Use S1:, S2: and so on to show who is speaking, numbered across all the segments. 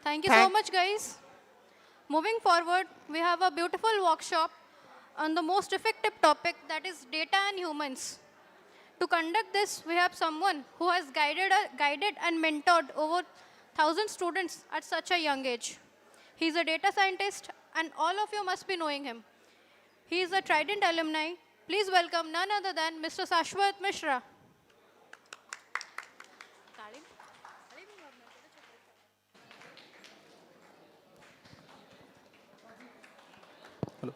S1: Thank you so much, guys. Moving forward, we have a beautiful workshop on the most effective topic, that is data and humans. To conduct this, we have someone who has guided and mentored over 1,000 students at such a young age. He's a data scientist, and all of you must be knowing him. He is a Trident alumni. Please welcome none other than Mr. Shashwat Mishra.
S2: Hello.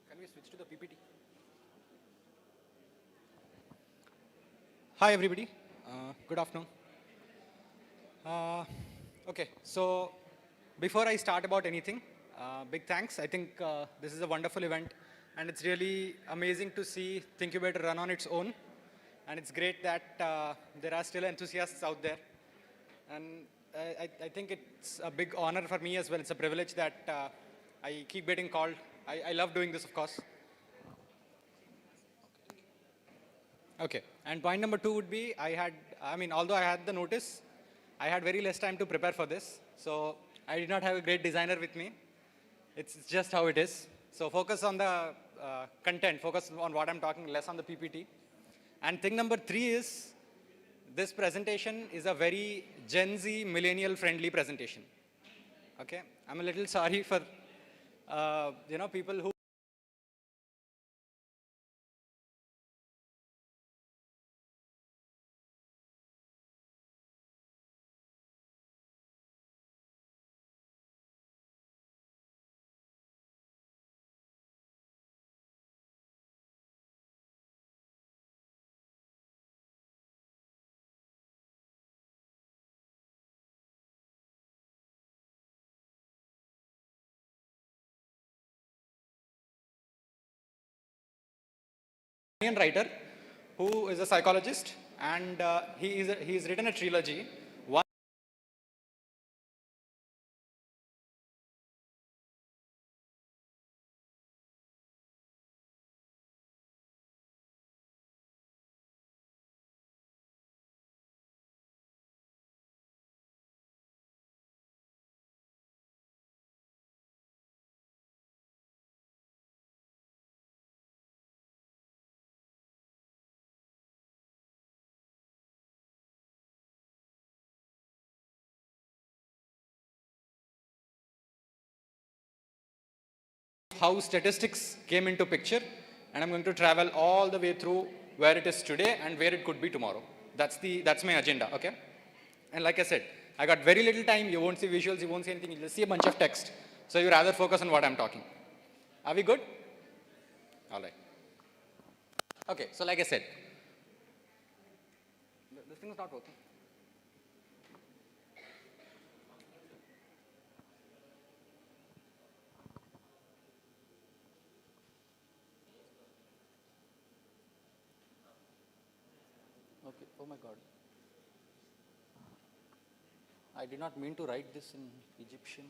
S2: Can we switch to the PPT? Hi, everybody. Good afternoon. Okay, so before I start about anything, big thanks. I think this is a wonderful event, and it's really amazing to see Thinkubator run on its own. And it's great that there are still enthusiasts out there. And I think it's a big honor for me as well. It's a privilege that I keep getting called. I love doing this, of course. Okay, and point number 2 would be, although I had the notice, I had very less time to prepare for this. So I did not have a great designer with me. It's just how it is. So focus on the content, focus on what I'm talking, less on the PPT. And thing number 3 is, this presentation is a very Gen Z, millennial-friendly presentation. Okay, I'm a little sorry for people who writer who is a psychologist, and he's written a trilogy. One how statistics came into picture, and I'm going to travel all the way through where it is today and where it could be tomorrow. That's my agenda, okay? And like I said, I got very little time. You won't see visuals, you won't see anything. You'll just see a bunch of text. So you rather focus on what I'm talking. Are we good? All right. Okay, so like I said, this thing is not working. Okay, oh my God. I did not mean to write this in Egyptian.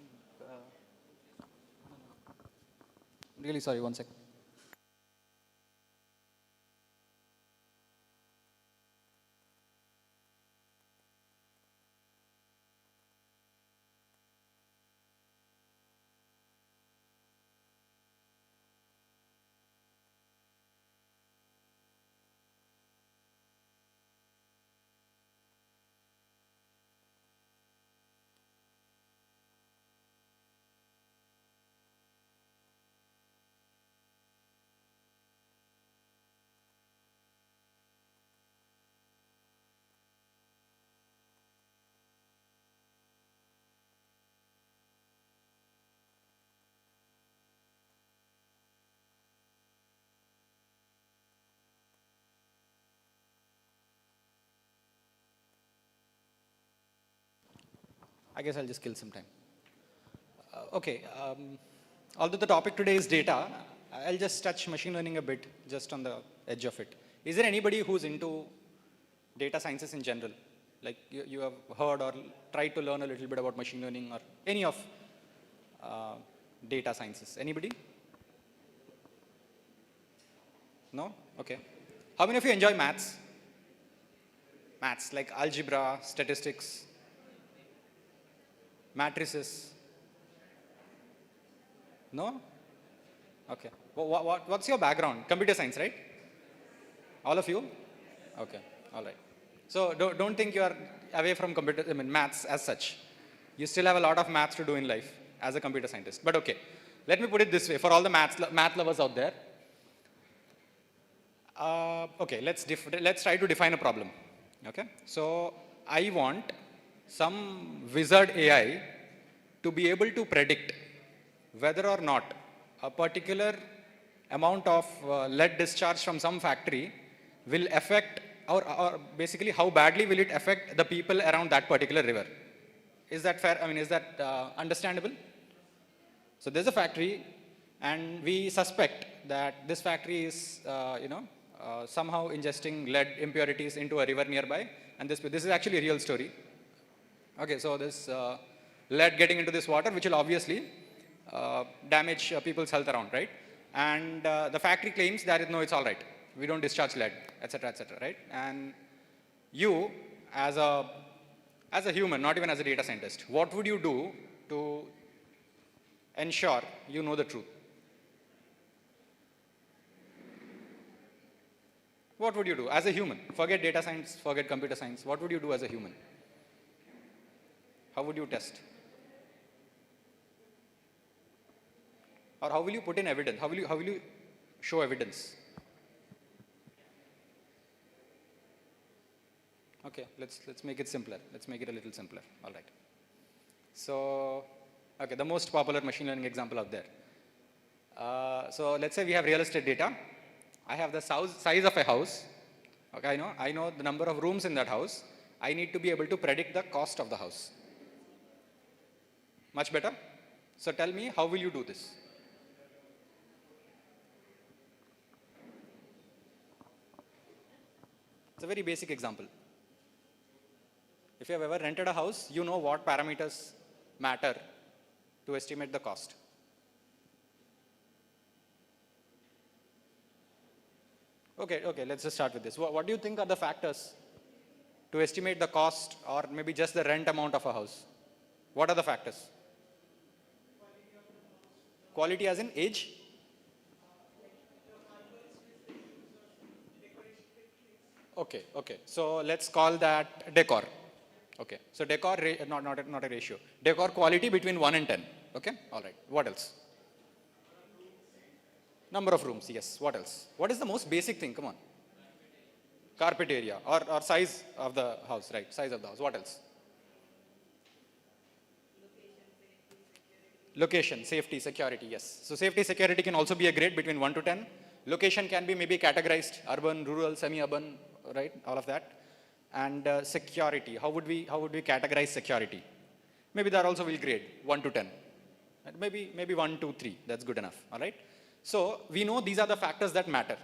S2: Really sorry, one second. I guess I'll just kill some time. Okay, although the topic today is data, I'll just touch machine learning a bit, just on the edge of it. Is there anybody who's into data sciences in general? Like you have heard or tried to learn a little bit about machine learning or any of data sciences? Anybody? No? Okay. How many of you enjoy maths? Maths like algebra, statistics, matrices? No? Okay. What's your background? Computer science, right? All of you? Okay. All right. So don't think you are away from maths as such. You still have a lot of maths to do in life as a computer scientist. But okay, let me put it this way for all the math lovers out there. Okay, let's try to define a problem. Okay, so I want some wizard AI to be able to predict whether or not a particular amount of lead discharge from some factory will affect or basically how badly will it affect the people around that particular river. Is that fair? I mean, is that understandable? So there's a factory and we suspect that this factory is, somehow ingesting lead impurities into a river nearby, and this is actually a real story. Okay, so this lead getting into this water, which will obviously damage people's health around, right? And the factory claims that no, it's all right. We don't discharge lead, etc., right? And you, as a human, not even as a data scientist, what would you do to ensure you know the truth? What would you do as a human? Forget data science, forget computer science. What would you do as a human? How would you test? Or how will you put in evidence? How will you show evidence? Okay, let's make it simpler. Let's make it a little simpler. All right. So, okay, the most popular machine learning example out there. So let's say we have real estate data. I have the size of a house. Okay, I know the number of rooms in that house. I need to be able to predict the cost of the house. Much better? So tell me, how will you do this? It's a very basic example. If you have ever rented a house, you know what parameters matter to estimate the cost. Okay, let's just start with this. What do you think are the factors to estimate the cost or maybe just the rent amount of a house? What are the factors? Quality as in age? Okay. So let's call that decor. Okay. So decor, not a ratio. Decor quality between 1 and 10. Okay. All right. What else? Number of rooms. Yes. What else? What is the most basic thing? Come on. Carpet area or size of the house, right? Size of the house. What else? Location, safety, security. Yes. So safety, security can also be a grade between 1 to 10. Location can be maybe categorized urban, rural, semi-urban, right? All of that. And security. How would we categorize security? Maybe that also will grade 1 to 10. Maybe 1, 2, 3. That's good enough. All right. So we know these are the factors that matter.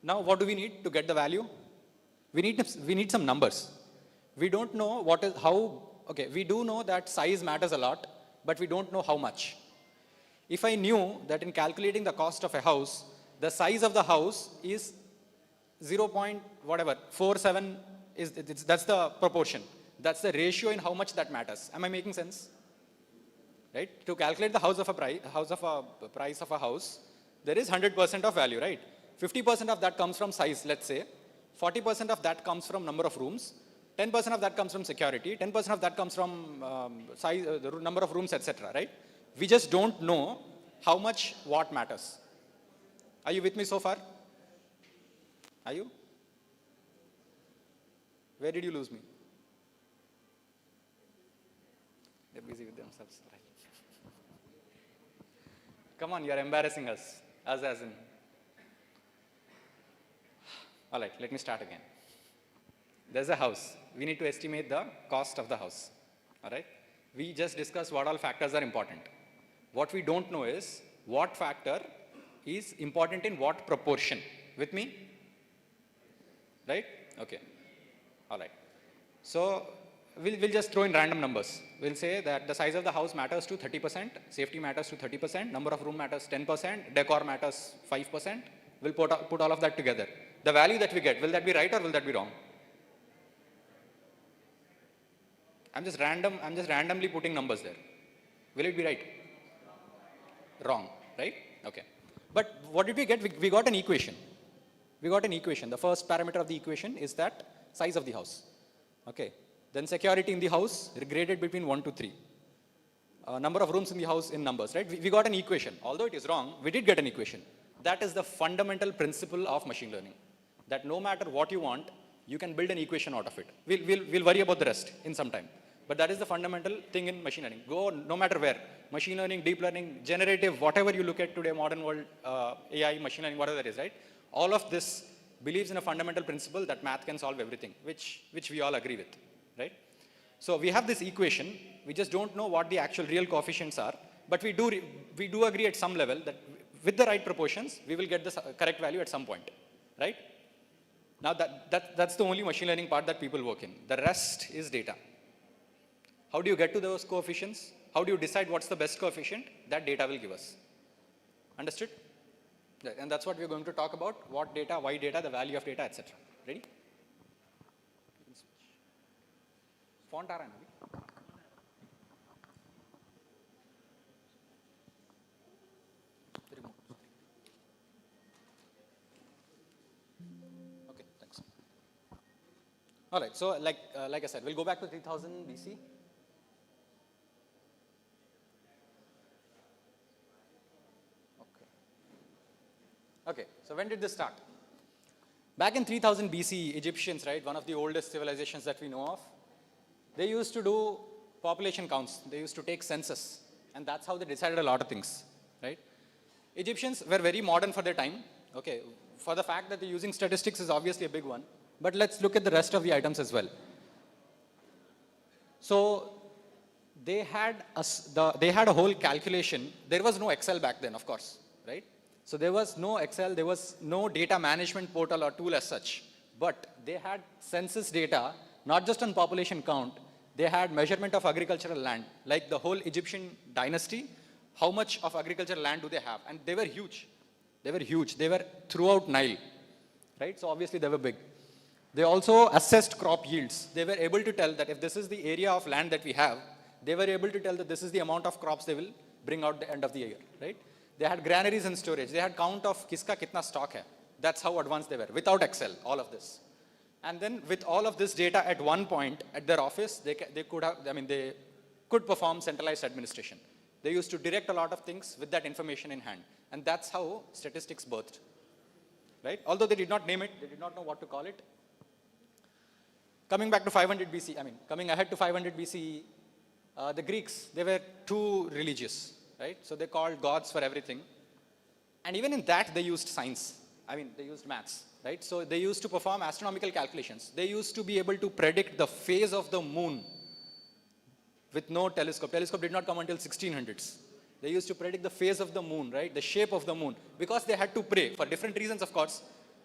S2: Now what do we need to get the value? We need some numbers. We don't know we do know that size matters a lot, but we don't know how much. If I knew that in calculating the cost of a house, the size of the house is 0.47 that's the proportion. That's the ratio in how much that matters. Am I making sense? Right? To calculate the price of a house, there is 100% of value, right? 50% of that comes from size, let's say. 40% of that comes from number of rooms. 10% of that comes from security. 10% of that comes from size, the number of rooms, etc. Right? We just don't know how much what matters. Are you with me so far? Are you? Where did you lose me? They're busy with themselves. Right. Come on, you're embarrassing us. Us as in. All right, let me start again. There's a house. We need to estimate the cost of the house. All right? We just discussed what all factors are important. What we don't know is what factor is important in what proportion. With me? Right? Okay. All right. So we'll just throw in random numbers. We'll say that the size of the house matters to 30%, safety matters to 30%, number of room matters 10%, decor matters 5%. We'll put all of that together. the value that we get, will that be right or will that be wrong? I'm just randomly putting numbers there. Will it be right? Wrong, right? Okay. But what did we get? We got an equation. We got an equation. The first parameter of the equation is that size of the house. Okay. Then security in the house graded between 1 to 3. Number of rooms in the house in numbers, right? We got an equation. Although it is wrong, we did get an equation. That is the fundamental principle of machine learning. That no matter what you want, you can build an equation out of it. We'll worry about the rest in some time. But that is the fundamental thing in machine learning. Go no matter where. Machine learning, deep learning, generative, whatever you look at today, modern world, AI, machine learning, whatever that is, right? All of this believes in a fundamental principle that math can solve everything, which we all agree with, right? So we have this equation. We just don't know what the actual real coefficients are. But we do agree at some level that with the right proportions, we will get the correct value at some point, right? Now that's the only machine learning part that people work in. The rest is data. How do you get to those coefficients? How do you decide what's the best coefficient? That data will give us. Understood? And that's what we're going to talk about. What data, why data, the value of data, etc. Ready? Font aa raha hai na abhi? Okay, thanks. All right, so like I said, we'll go back to 3000 BC. Okay, so when did this start? Back in 3000 BC, Egyptians, right, one of the oldest civilizations that we know of, they used to do population counts. They used to take census, and that's how they decided a lot of things, right? Egyptians were very modern for their time. Okay, for the fact that they're using statistics is obviously a big one, but let's look at the rest of the items as well. So they had a whole calculation. There was no Excel back then, of course, right? So there was no Excel, there was no data management portal or tool as such, but they had census data, not just on population count, they had measurement of agricultural land, like the whole Egyptian dynasty, how much of agricultural land do they have? And they were huge. They were huge. They were throughout Nile, right? So obviously they were big. They also assessed crop yields. They were able to tell that if this is the area of land that we have, they were able to tell that this is the amount of crops they will bring out the end of the year, right? They had granaries and storage. They had count of kiska kitna stock hai. That's how advanced they were, without Excel, all of this. And then with all of this data at one point at their office, they could perform centralized administration. They used to direct a lot of things with that information in hand. And that's how statistics birthed, right? Although they did not name it, they did not know what to call it. Coming back to 500 BC, coming ahead to 500 BC, the Greeks, they were too religious, right? So they called gods for everything. And even in that, they used science. They used maths, right? So they used to perform astronomical calculations. They used to be able to predict the phase of the moon with no telescope. Telescope did not come until 1600s. They used to predict the phase of the moon, right? The shape of the moon. Because they had to pray, for different reasons, of course,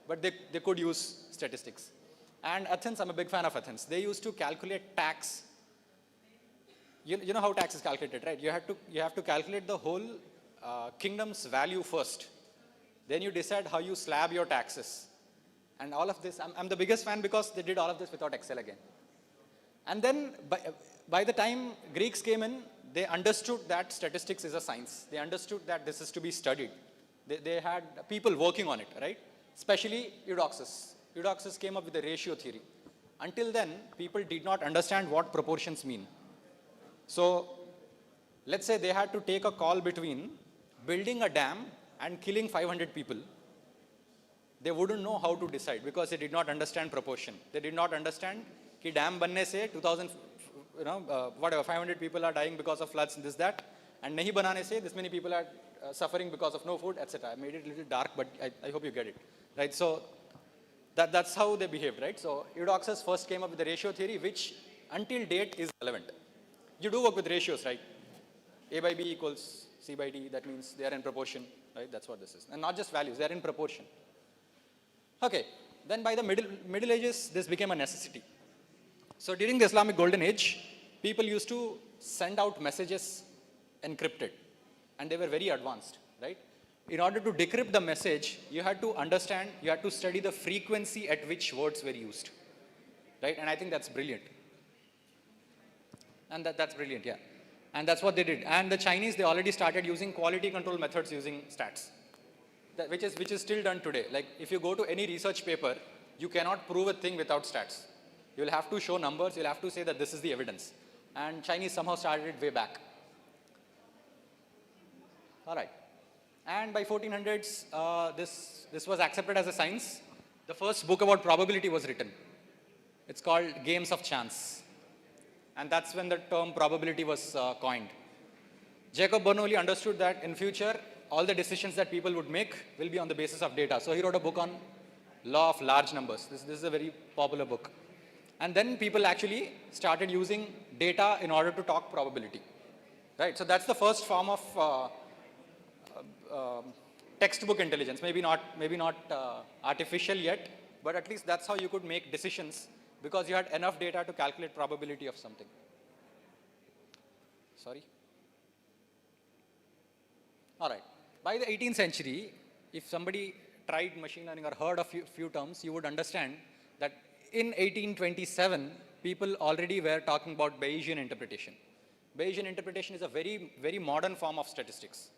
S2: but they could use statistics. And Athens, I'm a big fan of Athens. They used to calculate tax. You know how tax is calculated, right? You have to calculate the whole kingdom's value first. Then you decide how you slab your taxes. And all of this, I'm the biggest fan because they did all of this without Excel again. And then by the time Greeks came in, they understood that statistics is a science. They understood that this is to be studied. They had people working on it, right? Especially Eudoxus. Eudoxus came up with the ratio theory. Until then, people did not understand what proportions mean. So let's say they had to take a call between building a dam and killing 500 people. They wouldn't know how to decide because they did not understand proportion. They did not understand that dam banne se 2000, 500 people are dying because of floods and this, that. And nahi banane se, this many people are suffering because of no food, etc. I made it a little dark, but I hope you get it, right? So that's how they behaved, right? So Eudoxus first came up with the ratio theory, which until date is relevant. You do work with ratios, right? A by B equals C by D. That means they are in proportion, right? That's what this is. And not just values, they are in proportion. Okay, then by the Middle Ages, this became a necessity. So during the Islamic Golden Age, people used to send out messages encrypted, and they were very advanced, right? In order to decrypt the message, you had to understand, you had to study the frequency at which words were used, right? And I think that's brilliant. And that's brilliant, yeah. And that's what they did. And the Chinese, they already started using quality control methods using stats, which is still done today. Like if you go to any research paper, you cannot prove a thing without stats. You'll have to show numbers, you'll have to say that this is the evidence. And Chinese somehow started it way back. All right. And by 1400s, this was accepted as a science. The first book about probability was written. It's called Games of Chance. And that's when the term probability was coined. Jacob Bernoulli understood that in future, all the decisions that people would make will be on the basis of data. So he wrote a book on law of large numbers. This is a very popular book. And then people actually started using data in order to talk probability. Right? So that's the first form of textbook intelligence. Maybe not artificial yet, but at least that's how you could make decisions because you had enough data to calculate probability of something. Sorry. All right. By the 18th century, if somebody tried machine learning or heard of few terms, you would understand that in 1827, people already were talking about Bayesian interpretation. Bayesian interpretation is a very, very modern form of statistics,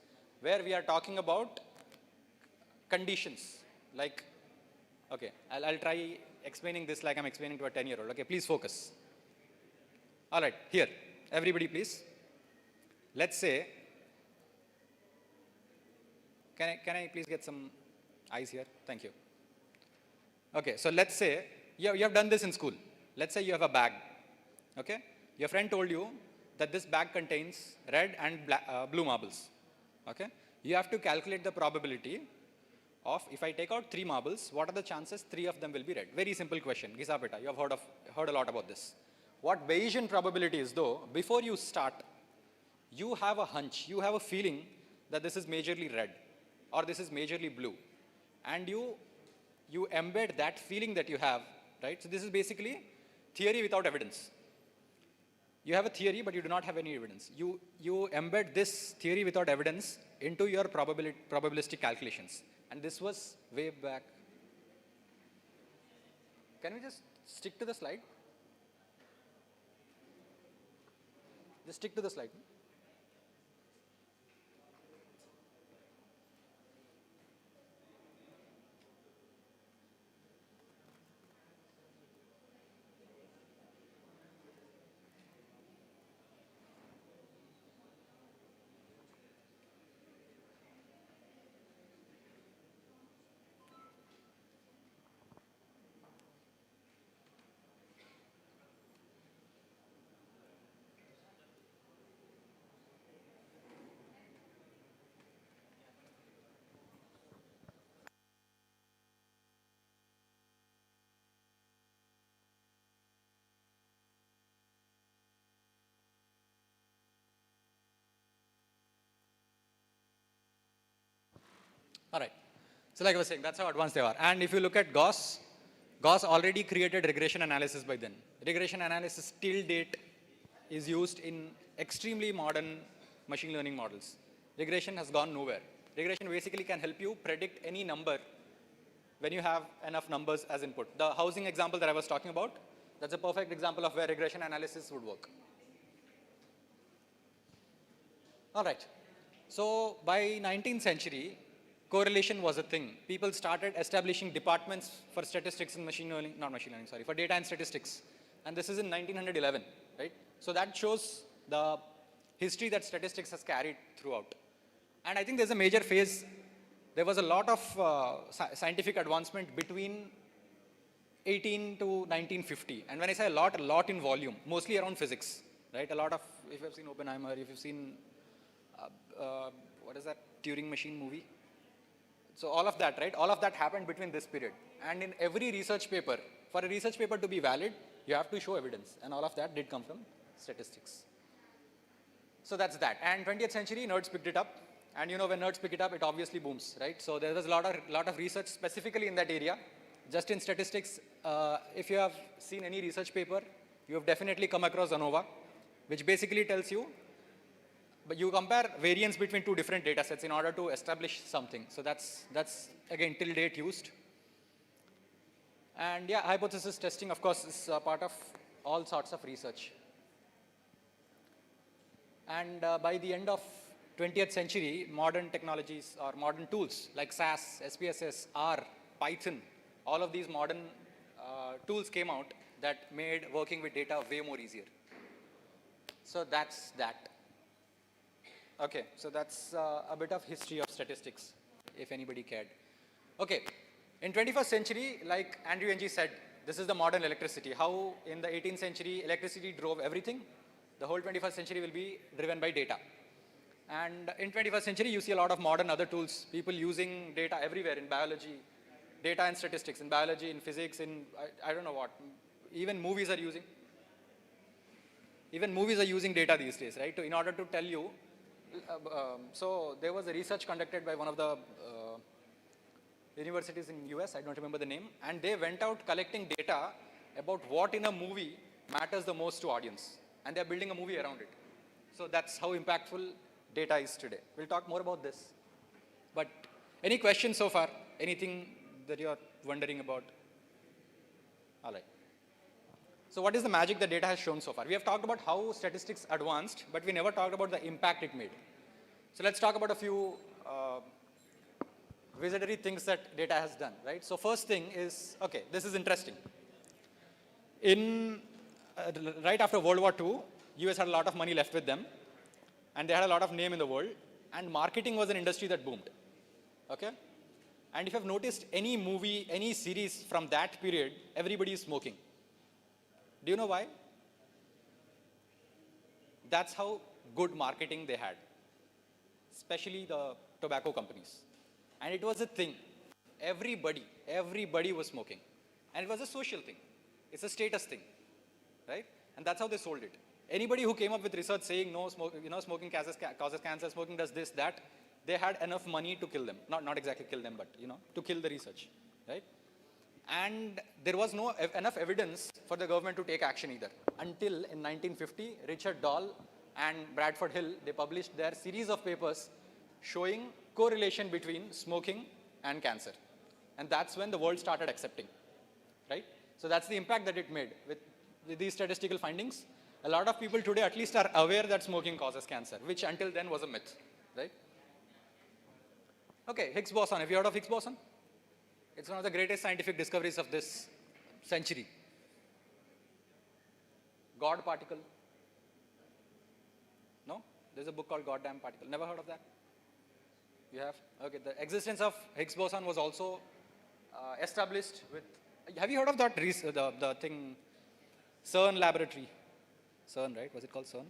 S2: where we are talking about conditions. Like, okay, I'll try explaining this like I'm explaining to a 10-year-old. Okay, please focus. All right, here, everybody please. Let's say, can I please get some eyes here? Thank you. Okay, so let's say, you have done this in school. Let's say you have a bag, okay? Your friend told you that this bag contains red and blue marbles, okay? You have to calculate the probability of, if I take out 3 marbles, what are the chances 3 of them will be red? Very simple question, Gisa beta, you have heard a lot about this. What Bayesian probability is though, before you start, you have a hunch, you have a feeling that this is majorly red or this is majorly blue. And you embed that feeling that you have, right? So this is basically theory without evidence. You have a theory, but you do not have any evidence. You embed this theory without evidence into your probabilistic calculations. And this was way back. Can we just stick to the slide? Just stick to the slide. All right. So like I was saying, that's how advanced they are. And if you look at Gauss already created regression analysis by then. Regression analysis till date is used in extremely modern machine learning models. Regression has gone nowhere. Regression basically can help you predict any number when you have enough numbers as input. The housing example that I was talking about, that's a perfect example of where regression analysis would work. All right. So by 19th century, correlation was a thing. People started establishing departments for statistics and for data and statistics. And this is in 1911, right? So that shows the history that statistics has carried throughout. And I think there's a major phase. There was a lot of scientific advancement between 18 to 1950. And when I say a lot in volume, mostly around physics, right? A lot of, if you've seen Oppenheimer, if you've seen, what is that Turing machine movie? So all of that, right? All of that happened between this period. And in every research paper, for a research paper to be valid, you have to show evidence. And all of that did come from statistics. So that's that. And 20th century, nerds picked it up. And you know, when nerds pick it up, it obviously booms, right? So there was a lot of research specifically in that area. Just in statistics, if you have seen any research paper, you have definitely come across ANOVA, which basically tells you but you compare variance between two different data sets in order to establish something. So that's again till date used. And yeah, hypothesis testing, of course, is a part of all sorts of research. And by the end of 20th century, modern technologies or modern tools like SAS, SPSS, R, Python, all of these modern tools came out that made working with data way more easier. So that's that. Okay, so that's a bit of history of statistics, if anybody cared. Okay, in 21st century, like Andrew Ng said, this is the modern electricity. How in the 18th century, electricity drove everything. The whole 21st century will be driven by data. And in 21st century, you see a lot of modern other tools, people using data everywhere in biology, data and statistics, in biology, in physics, in I don't know what. Even movies are using data these days, right? In order to tell you, so there was a research conducted by one of the universities in US, I don't remember the name, and they went out collecting data about what in a movie matters the most to audience, and they're building a movie around it. So that's how impactful data is today. We'll talk more about this. But any questions so far? Anything that you're wondering about? All right. So what is the magic that data has shown so far? We have talked about how statistics advanced, but we never talked about the impact it made. So let's talk about a few wizardry things that data has done, right? So first thing is, okay, this is interesting. Right after World War II, US had a lot of money left with them, and they had a lot of name in the world, and marketing was an industry that boomed, okay? And if you've noticed any movie, any series from that period, everybody is smoking. Do you know why? That's how good marketing they had, especially the tobacco companies. And it was a thing. Everybody was smoking. And it was a social thing. It's a status thing, right? And that's how they sold it. Anybody who came up with research saying no, smoking causes cancer, smoking does this, that, they had enough money to kill them. Not exactly kill them, but to kill the research, right? And there was no enough evidence for the government to take action either. Until in 1950, Richard Doll and Bradford Hill, they published their series of papers showing correlation between smoking and cancer. And that's when the world started accepting, right? So that's the impact that it made with these statistical findings. A lot of people today at least are aware that smoking causes cancer, which until then was a myth, right? Okay, Higgs boson. Have you heard of Higgs boson? It's one of the greatest scientific discoveries of this century. God particle. No? There's a book called Goddamn Particle. Never heard of that? You have? Okay, the existence of Higgs boson was also established with, have you heard of that, the thing, CERN laboratory? CERN, right? Was it called CERN?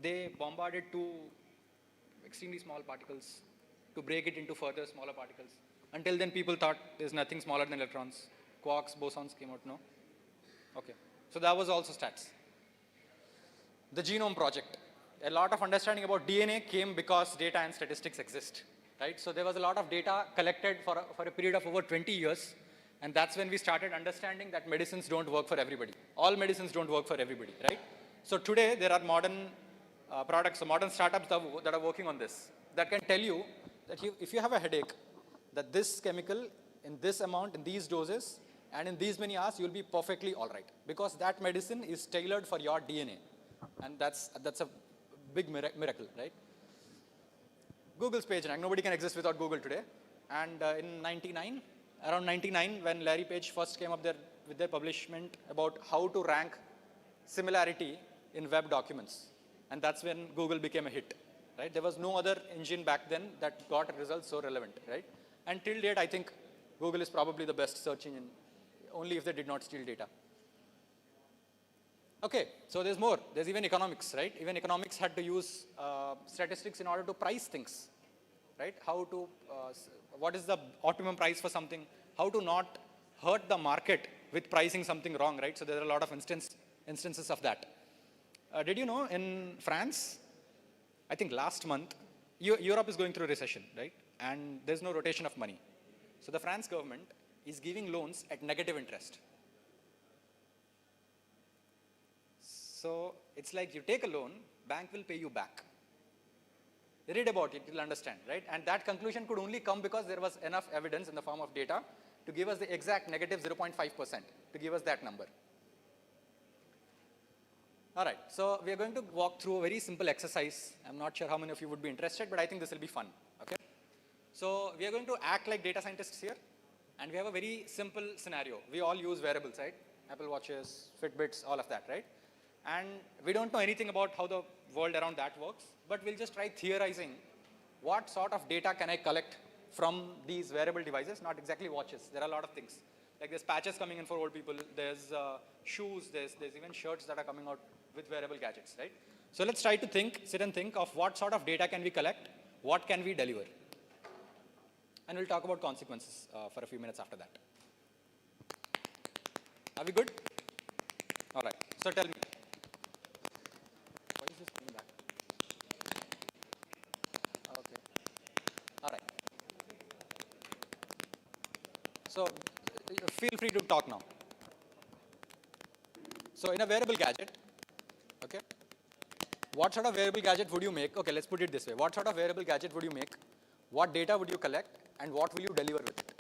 S2: They bombarded two extremely small particles to break it into further smaller particles. Until then, people thought there's nothing smaller than electrons. Quarks, bosons came out, no? Okay, so that was also stats. The genome project. A lot of understanding about DNA came because data and statistics exist, right? So there was a lot of data collected for a period of over 20 years. And that's when we started understanding that medicines don't work for everybody. All medicines don't work for everybody, right? So today, there are modern products, so modern startups that are working on this, that can tell you that if you have a headache, that this chemical in this amount, in these doses, and in these many hours, you'll be perfectly all right. Because that medicine is tailored for your DNA. And that's a big miracle, right? Google's PageRank. Nobody can exist without Google today. And around 99, when Larry Page first came up there with their publishment about how to rank similarity in web documents. And that's when Google became a hit, right? There was no other engine back then that got results so relevant, right? And till date, I think Google is probably the best search engine, only if they did not steal data. Okay, so there's more. There's even economics, right? Even economics had to use statistics in order to price things, right? What is the optimum price for something? How to not hurt the market with pricing something wrong, right? So there are a lot of instances of that. Did you know in France, I think last month, Europe is going through a recession, right? And there's no rotation of money. So the France government is giving loans at negative interest. So it's like you take a loan, bank will pay you back. Read about it, you'll understand, right? And that conclusion could only come because there was enough evidence in the form of data to give us the exact negative 0.5%, to give us that number. All right, so we are going to walk through a very simple exercise. I'm not sure how many of you would be interested, but I think this will be fun, okay? So we are going to act like data scientists here, and we have a very simple scenario. We all use wearables, right? Apple Watches, Fitbits, all of that, right? And we don't know anything about how the world around that works, but we'll just try theorizing what sort of data can I collect from these wearable devices, not exactly watches. There are a lot of things. Like there's patches coming in for old people, there's shoes, there's even shirts that are coming out with wearable gadgets, right? So let's try to sit and think of what sort of data can we collect, what can we deliver. And we'll talk about consequences for a few minutes after that. Are we good? All right, so tell me. Why is this coming back? Okay, all right. So feel free to talk now. So in a wearable gadget, okay, what sort of wearable gadget would you make? Okay, let's put it this way. What sort of wearable gadget would you make? What data would you collect? And what will you deliver with it?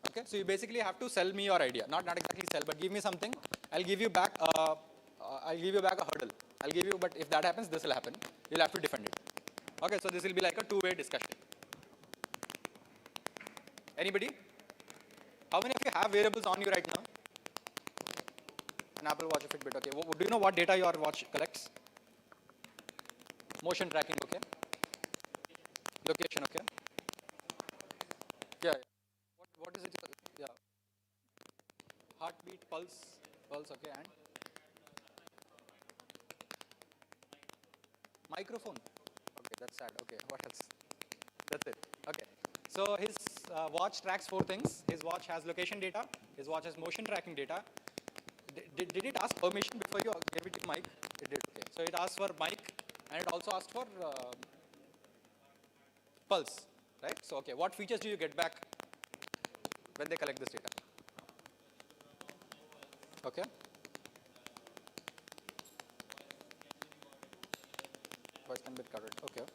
S2: Okay, so you basically have to sell me your idea. Not exactly sell, but give me something. I'll give you back a hurdle. I'll give you, but if that happens, this will happen. You'll have to defend it. Okay, so this will be like a two-way discussion. Anybody? How many of you have wearables on you right now? An Apple Watch, a Fitbit, okay. Do you know what data your watch collects? Motion tracking, okay. Location, okay. Yeah. What is it? Yeah. Heartbeat, pulse, okay, and microphone. Okay, that's sad. Okay, what else? That's it. Okay. So his watch tracks 4 things. His watch has location data. His watch has motion tracking data. Did it ask permission before you gave it to mic? It did. Okay. So it asked for mic, and it also asked for pulse, right? So okay, what features do you get back when they collect this data? Okay. Voice can be covered. Okay.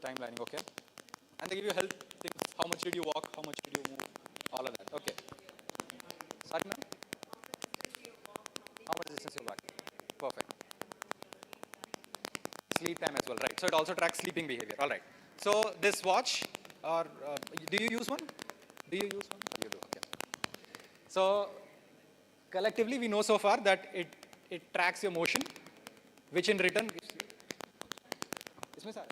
S2: Timelining. Okay. And they give you health things. How much did you walk? How much did you move? All of that. Okay. Sorry, ma'am. How much distance you walk? Perfect. Sleep time as well, right? So it also tracks sleeping behavior. All right. So this watch, or do you use one? Do you use one? You do. Okay. So collectively, we know so far that it tracks your motion, which in return gives you. इसमें सारे.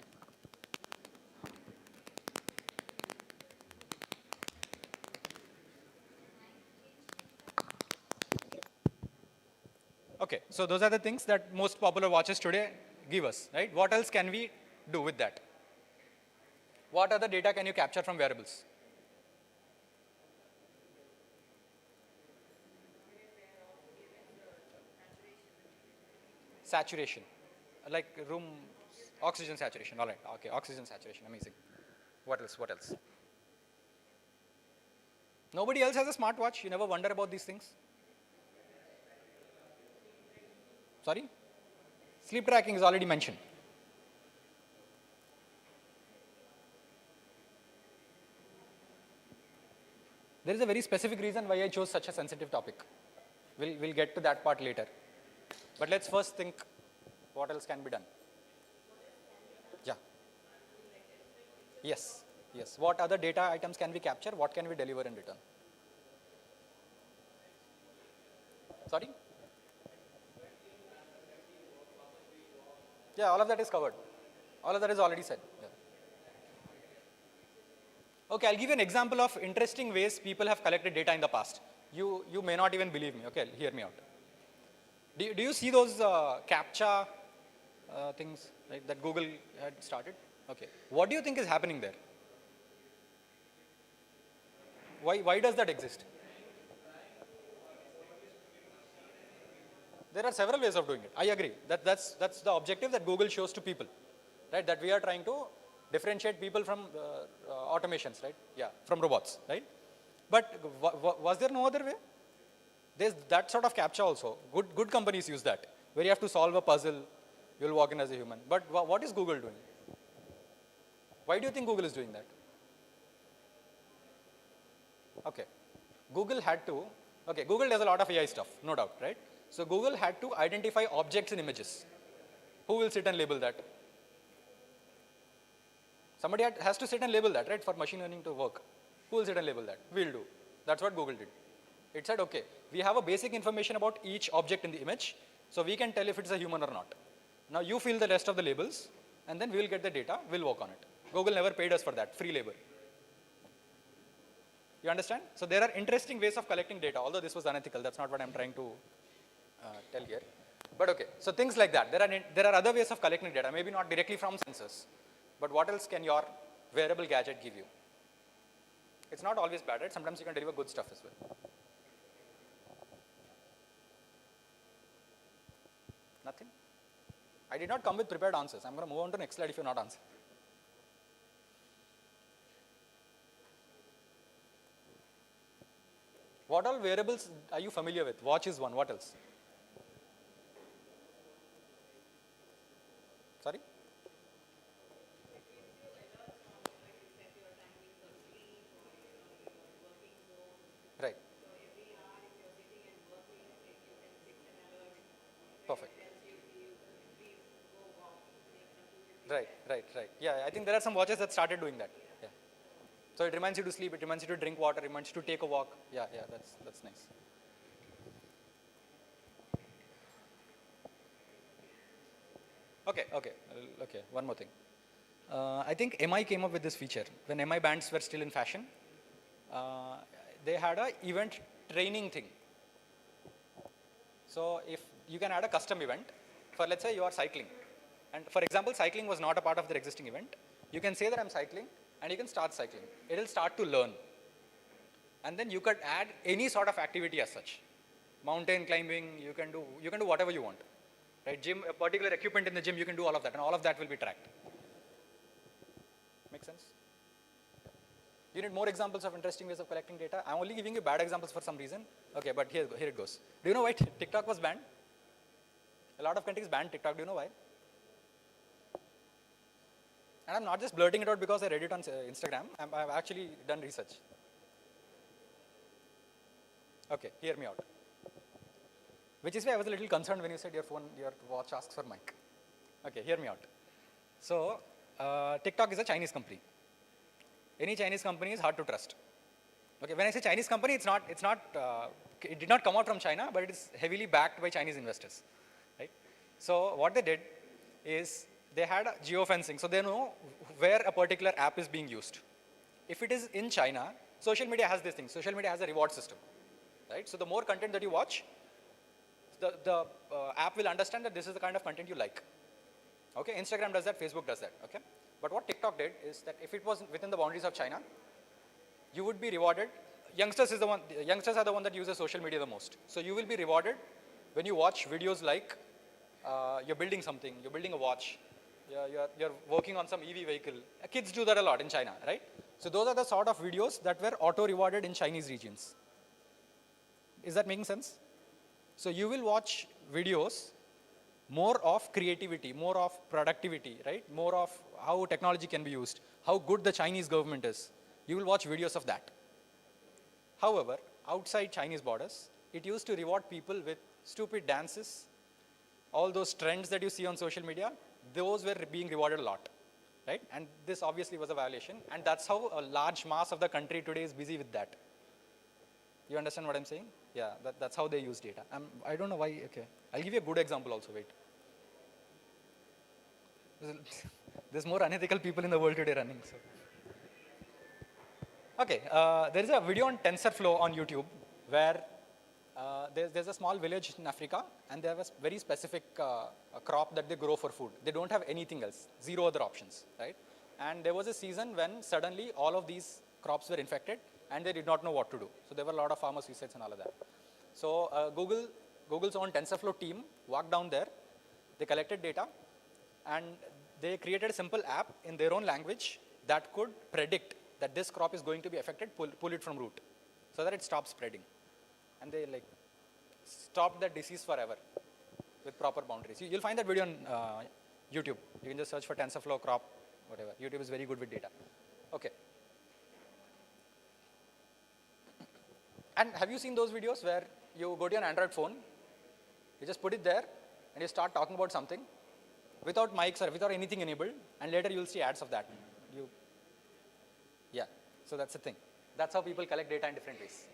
S2: Okay, so those are the things that most popular watches today give us, right? What else can we do with that? What other data can you capture from wearables? Saturation, like room oxygen saturation. All right, okay, oxygen saturation, amazing. What else? What else? Nobody else has a smartwatch. You never wonder about these things. Sorry? Sleep tracking is already mentioned. There is a very specific reason why I chose such a sensitive topic. We'll get to that part later. But let's first think what else can be done. Yeah. Yes. Yes. What other data items can we capture? What can we deliver in return? Sorry? Yeah, all of that is covered. All of that is already said. Yeah. Okay, I'll give you an example of interesting ways people have collected data in the past. You may not even believe me. Okay, hear me out. Do you see those CAPTCHA things, right, that Google had started? Okay. What do you think is happening there? Why does that exist? There are several ways of doing it. I agree. That's the objective that Google shows to people, right? That we are trying to differentiate people from automations, right? Yeah, from robots, right? But was there no other way? There's that sort of captcha also. Good companies use that, where you have to solve a puzzle, you'll walk in as a human. But what is Google doing? Why do you think Google is doing that? Okay. Google does a lot of AI stuff, no doubt, right? So Google had to identify objects in images. Who will sit and label that? Somebody has to sit and label that, right, for machine learning to work. Who will sit and label that? We'll do. That's what Google did. It said, okay, we have a basic information about each object in the image, so we can tell if it's a human or not. Now you fill the rest of the labels, and then we'll get the data, we'll work on it. Google never paid us for that, free labor. You understand? So there are interesting ways of collecting data, although this was unethical. That's not what I'm trying to tell here. But okay, so things like that. There are other ways of collecting data, maybe not directly from sensors, but what else can your wearable gadget give you? It's not always bad, right? Sometimes you can deliver good stuff as well. Nothing? I did not come with prepared answers. I'm going to move on to the next slide if you're not answering. What all wearables are you familiar with? Watch is one. What else? Sorry? Right. Perfect. Right. Yeah, I think there are some watches that started doing that. Yeah. So it reminds you to sleep, it reminds you to drink water, it reminds you to take a walk. Yeah, that's nice. Okay, one more thing. I think MI came up with this feature. When MI bands were still in fashion, they had a event training thing. So if you can add a custom event for, let's say you are cycling. And for example, cycling was not a part of their existing event. You can say that I'm cycling and you can start cycling. It will start to learn. And then you could add any sort of activity as such. Mountain climbing, you can do whatever you want. Right? Gym, a particular equipment in the gym, you can do all of that, and all of that will be tracked. Make sense? You need more examples of interesting ways of collecting data? I'm only giving you bad examples for some reason. Okay, but here it goes. Do you know why TikTok was banned? A lot of countries banned TikTok. Do you know why? And I'm not just blurting it out because I read it on Instagram. I've actually done research. Okay, hear me out. Which is why I was a little concerned when you said your watch asks for mic. Okay, hear me out. So, TikTok is a Chinese company. Any Chinese company is hard to trust. Okay, when I say Chinese company, it did not come out from China, but it is heavily backed by Chinese investors, right? So what they did is they had geofencing, so they know where a particular app is being used. If it is in China, social media has this thing. Social media has a reward system, right? So the more content that you watch, the app will understand that this is the kind of content you like. Okay, Instagram does that, Facebook does that, okay? But what TikTok did is that if it was within the boundaries of China, you would be rewarded. Youngsters are the one that uses social media the most. So you will be rewarded when you watch videos like you're building something, you're building a watch, you're working on some EV vehicle. Kids do that a lot in China, right? So those are the sort of videos that were auto-rewarded in Chinese regions. Is that making sense? So you will watch videos more of creativity, more of productivity, right? More of how technology can be used, how good the Chinese government is. You will watch videos of that. However, outside Chinese borders, it used to reward people with stupid dances, all those trends that you see on social media, those were being rewarded a lot, right? And this obviously was a violation, and that's how a large mass of the country today is busy with that. You understand what I'm saying? Yeah, that's how they use data. I don't know why, okay. I'll give you a good example also, wait. There's more unethical people in the world today running, so. Okay, there is a video on TensorFlow on YouTube where there's a small village in Africa and they have a very specific crop that they grow for food. They don't have anything else, zero other options, right? And there was a season when suddenly all of these crops were infected and they did not know what to do. So there were a lot of farmer suicides and all of that. So Google's own TensorFlow team walked down there, they collected data and they created a simple app in their own language that could predict that this crop is going to be affected, pull it from root so that it stops spreading. And they stop the disease forever with proper boundaries. You'll find that video on YouTube. You can just search for TensorFlow crop, whatever. YouTube is very good with data. Okay. And have you seen those videos where you go to an Android phone, you just put it there, and you start talking about something without mics or without anything enabled, and later you'll see ads of that. Yeah, so that's the thing. That's how people collect data in different ways.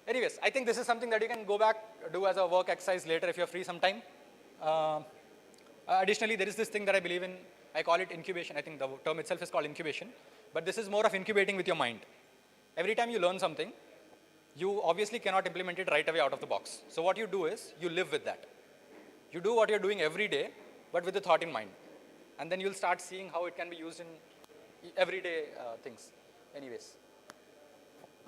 S2: Anyways, I think this is something that you can go back, do as a work exercise later if you're free sometime. Additionally, there is this thing that I believe in. I call it incubation. I think the term itself is called incubation. But this is more of incubating with your mind. Every time you learn something, you obviously cannot implement it right away out of the box. So what you do is, you live with that. You do what you're doing every day, but with the thought in mind. And then you'll start seeing how it can be used in everyday things. Anyways.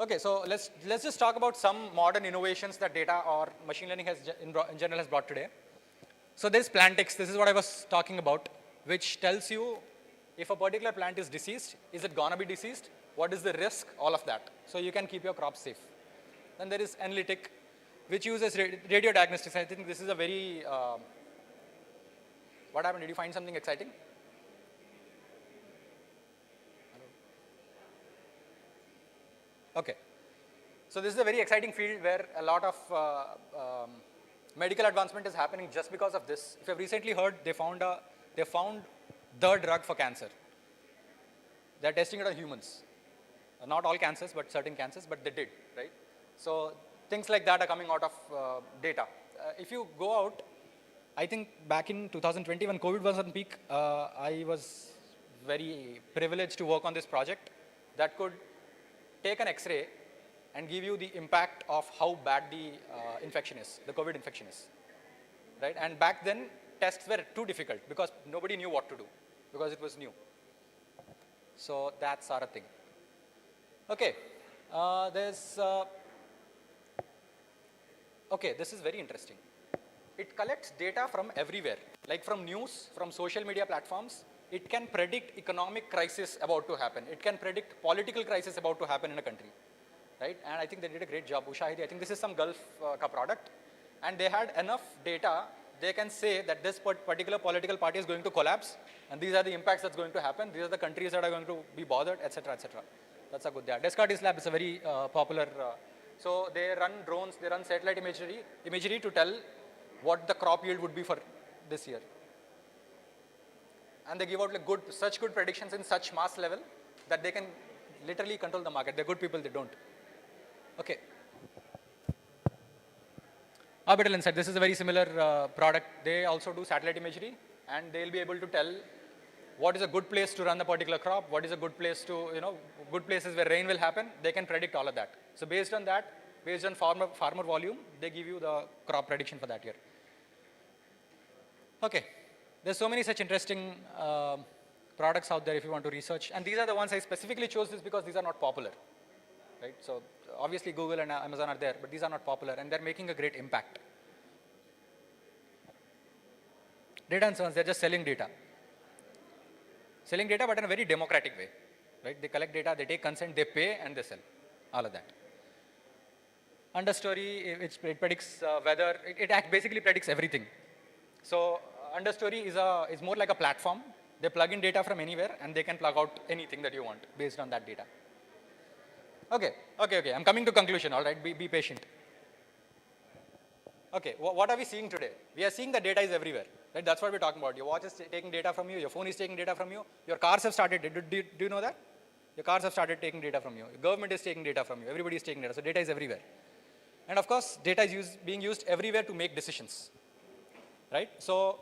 S2: Okay, so let's just talk about some modern innovations that data or machine learning has in general has brought today. So there's Plantix. This is what I was talking about, which tells you if a particular plant is deceased, is it gonna be deceased? What is the risk? All of that. So you can keep your crops safe. Then there is Analytic, which uses radio diagnostics. I think this is a very, what happened? Did you find something exciting? Okay. So this is a very exciting field where a lot of medical advancement is happening just because of this. If you've recently heard, they found the drug for cancer. They're testing it on humans. Not all cancers, but certain cancers, but they did, right? So things like that are coming out of data. If you go out, I think back in 2020 when COVID was on peak, I was very privileged to work on this project that could take an X-ray and give you the impact of how bad the infection is, the COVID infection is, right? And back then, tests were too difficult because nobody knew what to do because it was new. So that's our thing. Okay, okay, this is very interesting. It collects data from everywhere, like from news, from social media platforms. It can predict economic crisis about to happen. It can predict political crisis about to happen in a country, right? And I think they did a great job. Ushahidi, I think this is some Gulf ka product. And they had enough data, they can say that this particular political party is going to collapse, and these are the impacts that's going to happen. These are the countries that are going to be bothered, etc., etc. That's a good idea. Descartes Lab is a very popular, so they run drones, they run satellite imagery to tell what the crop yield would be for this year. And they give out like such good predictions in such mass level that they can literally control the market. They're good people, they don't. Okay. Orbital Insight, this is a very similar product. They also do satellite imagery, and they'll be able to tell what is a good place to run the particular crop, what is a good place to, good places where rain will happen. They can predict all of that. So based on that, based on farmer volume, they give you the crop prediction for that year. Okay. There's so many such interesting products out there if you want to research. And these are the ones I specifically chose this because these are not popular, right? So obviously Google and Amazon are there, but these are not popular and they're making a great impact. Data and science, they're just selling data. Selling data, but in a very democratic way, right? They collect data, they take consent, they pay, and they sell. All of that. Understory, it predicts weather. It basically predicts everything. So Understory is more like a platform. They plug in data from anywhere, and they can plug out anything that you want based on that data. Okay. I'm coming to conclusion. All right, be patient. Okay, what are we seeing today? We are seeing that data is everywhere. Right? That's what we're talking about. Your watch is taking data from you. Your phone is taking data from you. Your cars have started. Do you know that? Your cars have started taking data from you. Your government is taking data from you. Everybody is taking data. So data is everywhere. And of course, data is being used everywhere to make decisions. Right? So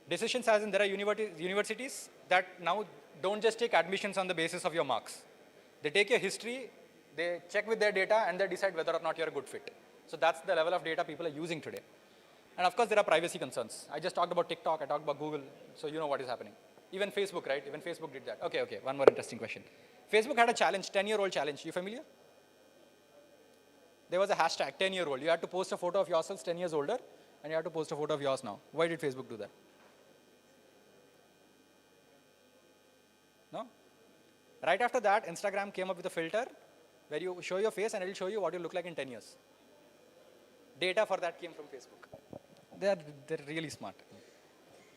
S2: decisions as in there are universities that now don't just take admissions on the basis of your marks. They take your history, they check with their data, and they decide whether or not you're a good fit. So that's the level of data people are using today. And of course, there are privacy concerns. I just talked about TikTok, I talked about Google, so you know what is happening. Even Facebook, right? Even Facebook did that. Okay, one more interesting question. Facebook had a challenge, 10-year-old challenge. You familiar? There was a hashtag, 10-year-old. You had to post a photo of yourselves 10 years older, and you had to post a photo of yours now. Why did Facebook do that? No? Right after that, Instagram came up with a filter where you show your face and it will show you what you look like in 10 years. Data for that came from Facebook. They're really smart.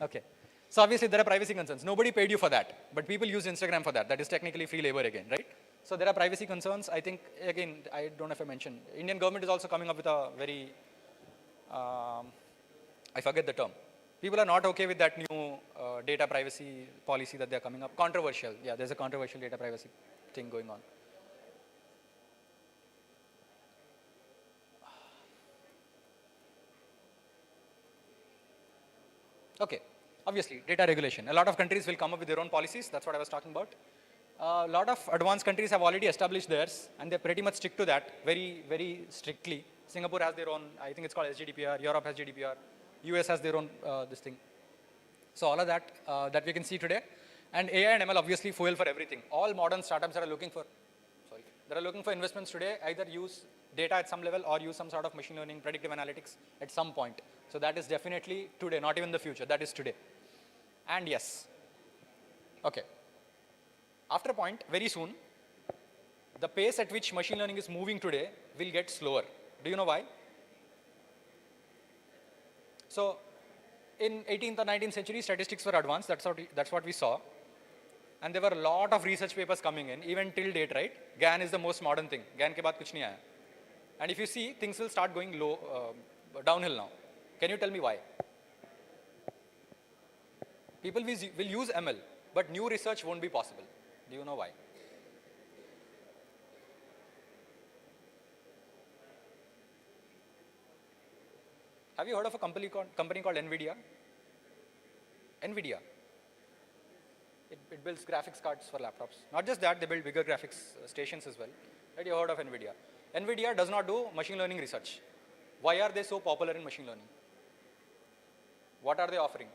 S2: Okay. So obviously there are privacy concerns. Nobody paid you for that, but people use Instagram for that. That is technically free labor again, right? So there are privacy concerns. I think, again, I don't know if I mentioned, Indian government is also coming up with a very, I forget the term. People are not okay with that new data privacy policy that they're coming up. Controversial. Yeah, there's a controversial data privacy thing going on. Okay, obviously, data regulation. A lot of countries will come up with their own policies. That's what I was talking about. A lot of advanced countries have already established theirs, and they pretty much stick to that very, very strictly. Singapore has their own, I think it's called SGDPR. Europe has GDPR. US has their own this thing. So all of that that we can see today. And AI and ML obviously fuel for everything. All modern startups are looking for, they're looking for investments today, either use data at some level or use some sort of machine learning, predictive analytics at some point. So that is definitely today, not even the future, that is today. And yes, okay. After a point, very soon, the pace at which machine learning is moving today will get slower. Do you know why? So in 18th or 19th century, statistics were advanced, that's what we saw. And there were a lot of research papers coming in, even till date, right? GAN is the most modern thing. GAN ke baad kuch nahi aaya. And if you see, things will start going low, downhill now. Can you tell me why? People will use ML, but new research won't be possible. Do you know why? Have you heard of a company called NVIDIA? NVIDIA. It builds graphics cards for laptops. Not just that, they build bigger graphics stations as well. Right? You heard of NVIDIA. NVIDIA does not do machine learning research. Why are they so popular in machine learning? What are they offering?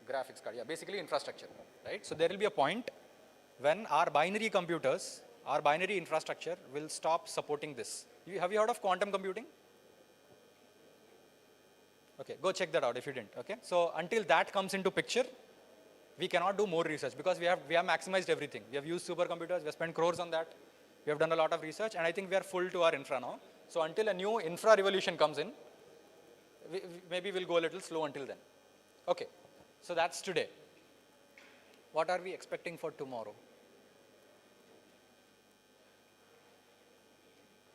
S2: Graphics card, yeah, basically infrastructure, right? So there will be a point when our binary computers, our binary infrastructure will stop supporting this. Have you heard of quantum computing? Okay, go check that out if you didn't, okay? So until that comes into picture, we cannot do more research because we have maximized everything. We have used supercomputers, we have spent crores on that. We have done a lot of research, and I think we are full to our infra now. So until a new infra revolution comes in, maybe we'll go a little slow until then. Okay, so that's today. What are we expecting for tomorrow?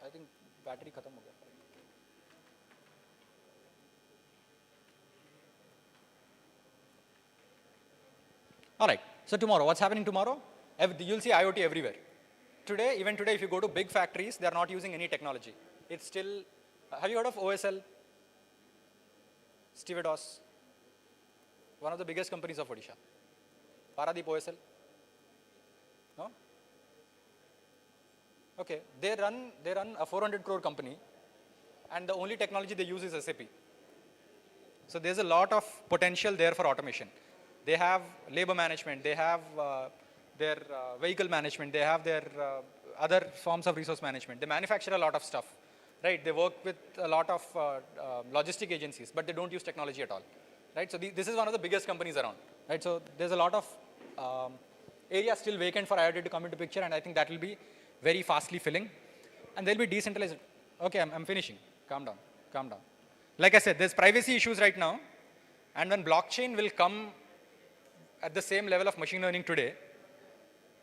S2: I think battery khatam ho gaya. All right, so tomorrow, what's happening tomorrow? You'll see IoT everywhere. Today, even today, if you go to big factories, they're not using any technology. It's still, have you heard of OSL? Stevedos, one of the biggest companies of Odisha. Paradeep OSL? No? Okay, they run a 400 crore company, and the only technology they use is SAP. So there's a lot of potential there for automation. They have labor management, they have their vehicle management, they have their other forms of resource management. They manufacture a lot of stuff, right? They work with a lot of logistic agencies, but they don't use technology at all, right? So this is one of the biggest companies around, right? So there's a lot of area still vacant for IoT to come into picture, and I think that will be very fastly filling. And they'll be decentralized. Okay, I'm finishing. Calm down, calm down. Like I said, there's privacy issues right now, and when blockchain will come at the same level of machine learning today,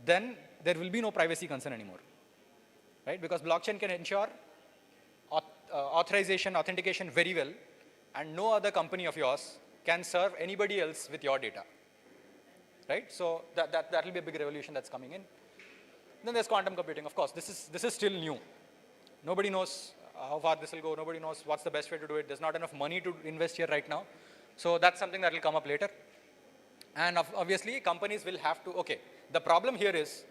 S2: then there will be no privacy concern anymore, right? Because blockchain can ensure authorization, authentication very well, and no other company of yours can serve anybody else with your data, right? So that will be a big revolution that's coming in. Then there's quantum computing. Of course, this is still new. Nobody knows how far this will go. Nobody knows what's the best way to do it. There's not enough money to invest here right now. So that's something that will come up later. And obviously, companies will have to, okay, the problem here is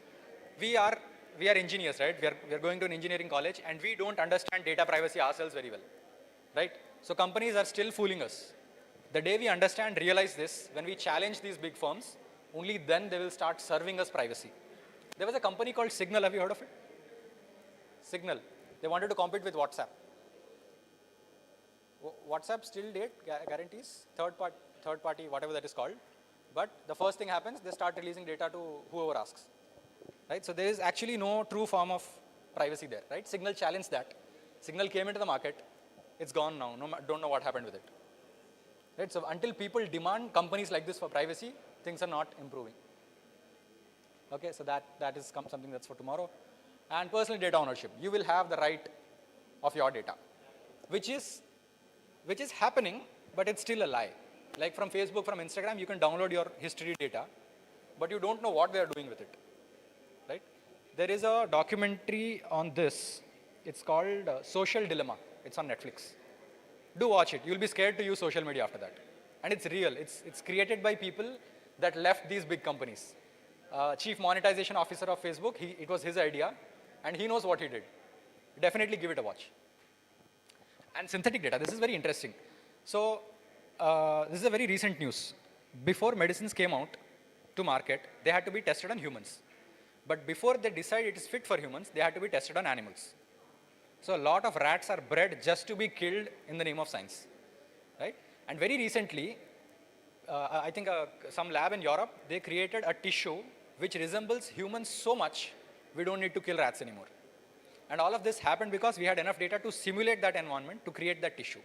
S2: we are engineers, right? We are going to an engineering college, and we don't understand data privacy ourselves very well, right? So companies are still fooling us. The day we understand, realize this, when we challenge these big firms, only then they will start serving us privacy. There was a company called Signal. Have you heard of it? Signal. They wanted to compete with WhatsApp. WhatsApp still guarantees third party, whatever that is called. But the first thing happens, they start releasing data to whoever asks, right? So there is actually no true form of privacy there, right? Signal challenged that. Signal came into the market, it's gone now. Don't know what happened with it, right? So until people demand companies like this for privacy, things are not improving. Okay, so that is something that's for tomorrow. And personal data ownership. You will have the right of your data, which is happening, but it's still a lie. Like from Facebook, from Instagram, you can download your history data, but you don't know what they are doing with it, right? There is a documentary on this. It's called Social Dilemma. It's on Netflix. Do watch it. You'll be scared to use social media after that. And it's real. It's created by people that left these big companies. Chief Monetization Officer of Facebook, it was his idea, and he knows what he did. Definitely give it a watch. And synthetic data, this is very interesting. So this is a very recent news. Before medicines came out to market, they had to be tested on humans. But before they decide it is fit for humans, they had to be tested on animals. So a lot of rats are bred just to be killed in the name of science, right? And very recently, I think some lab in Europe, they created a tissue which resembles humans so much, we don't need to kill rats anymore. And all of this happened because we had enough data to simulate that environment to create that tissue.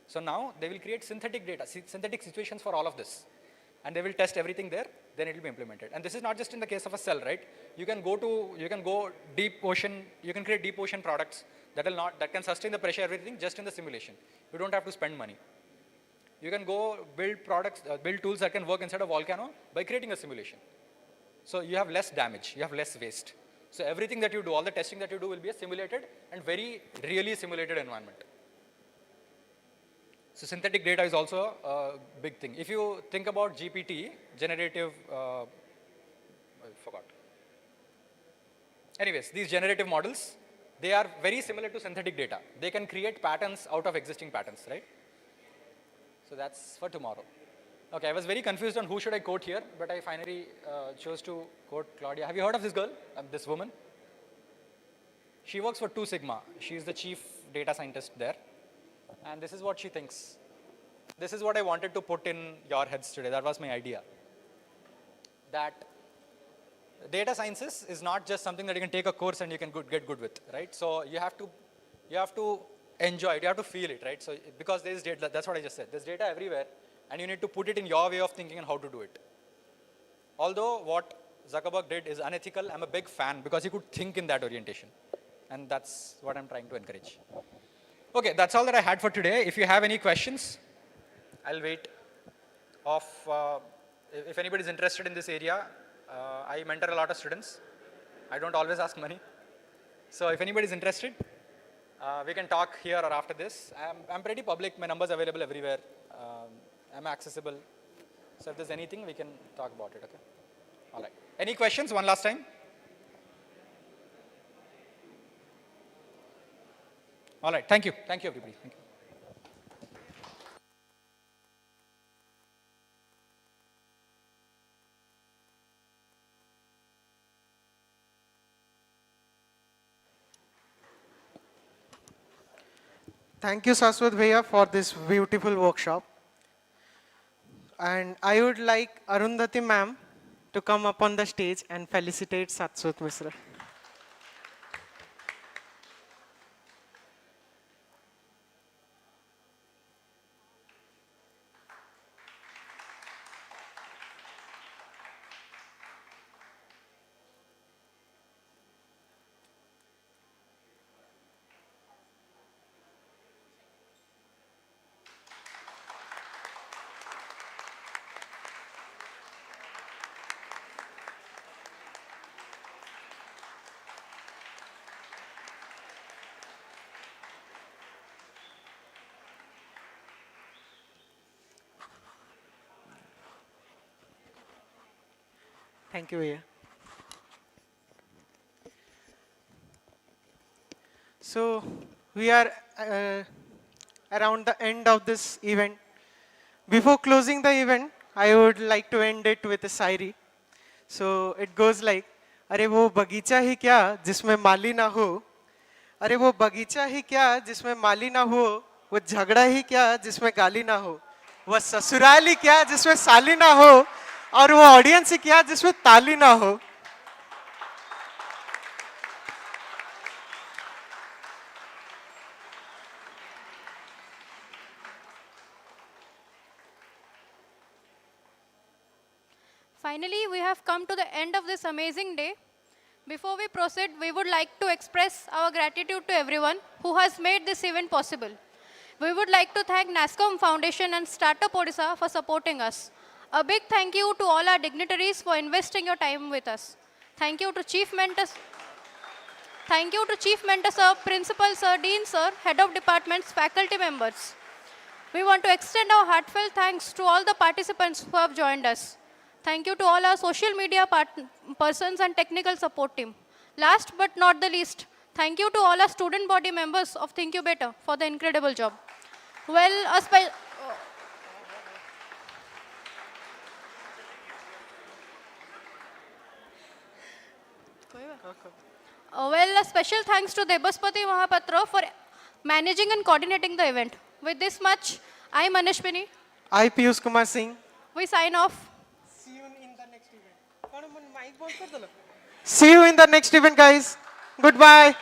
S2: So now they will create synthetic data, synthetic situations for all of this. And they will test everything there, then it will be implemented. And this is not just in the case of a cell, right? You can go deep ocean, you can create deep ocean products that can sustain the pressure, everything just in the simulation. You don't have to spend money. You can go build build tools that can work inside a volcano by creating a simulation. So you have less damage, you have less waste. So everything that you do, all the testing that you do will be a simulated and very really simulated environment. So synthetic data is also a big thing. If you think about GPT, generative, I forgot. Anyways, these generative models, they are very similar to synthetic data. They can create patterns out of existing patterns, right? So that's for tomorrow. Okay, I was very confused on who should I quote here, but I finally chose to quote Claudia. Have you heard of this girl, this woman? She works for 2 Sigma. She is the chief data scientist there. And this is what she thinks. This is what I wanted to put in your heads today. That was my idea. That data sciences is not just something that you can take a course and you can get good with, right? So you have to enjoy it, you have to feel it, right? So because there is data, that's what I just said. There's data everywhere, and you need to put it in your way of thinking and how to do it. Although what Zuckerberg did is unethical, I'm a big fan because he could think in that orientation. And that's what I'm trying to encourage. Okay, that's all that I had for today. If you have any questions, I'll wait. If anybody's interested in this area, I mentor a lot of students. I don't always ask money. So if anybody's interested, we can talk here or after this. I'm pretty public. My number's available everywhere. I'm accessible. So if there's anything, we can talk about it, okay? All right. Any questions? One last time. All right. Thank you. Thank you, everybody. Thank you.
S3: Thank you, Saswat Bhaiya, for this beautiful workshop. And I would like Arundhati ma'am to come up on the stage and felicitate Saswat Misra. Thank you, Bhaiya. So we are around the end of this event. Before closing the event, I would like to end it with a Shayari. So it goes like, अरे वो बगीचा ही क्या जिसमें माली ना हो, अरे वो बगीचा ही क्या जिसमें माली ना हो, वो झगड़ा ही क्या जिसमें गाली ना हो, वो ससुराल ही क्या जिसमें साली ना हो, और वो ऑडियंस ही किया जिसमें ताली ना हो.
S1: Finally, we have come to the end of this amazing day. Before we proceed, we would like to express our gratitude to everyone who has made this event possible. We would like to thank NASCOM Foundation and Startup Odisha for supporting us. A big thank you to all our dignitaries for investing your time with us. Thank you to Chief Mentors. Thank you to Chief Mentor Sir, Principal Sir, Dean Sir, Head of Departments, faculty members. We want to extend our heartfelt thanks to all the participants who have joined us. Thank you to all our social media persons and technical support team. Last but not the least, thank you to all our student body members of Thinkubator for the incredible job. Well, a special thanks to Debaspati Mahapatra for managing and coordinating the event. With this much, I am Manashwini.
S3: I Piyush Kumar Singh.
S1: We sign off.
S3: See you in the next event. See you in the next event, guys. Goodbye.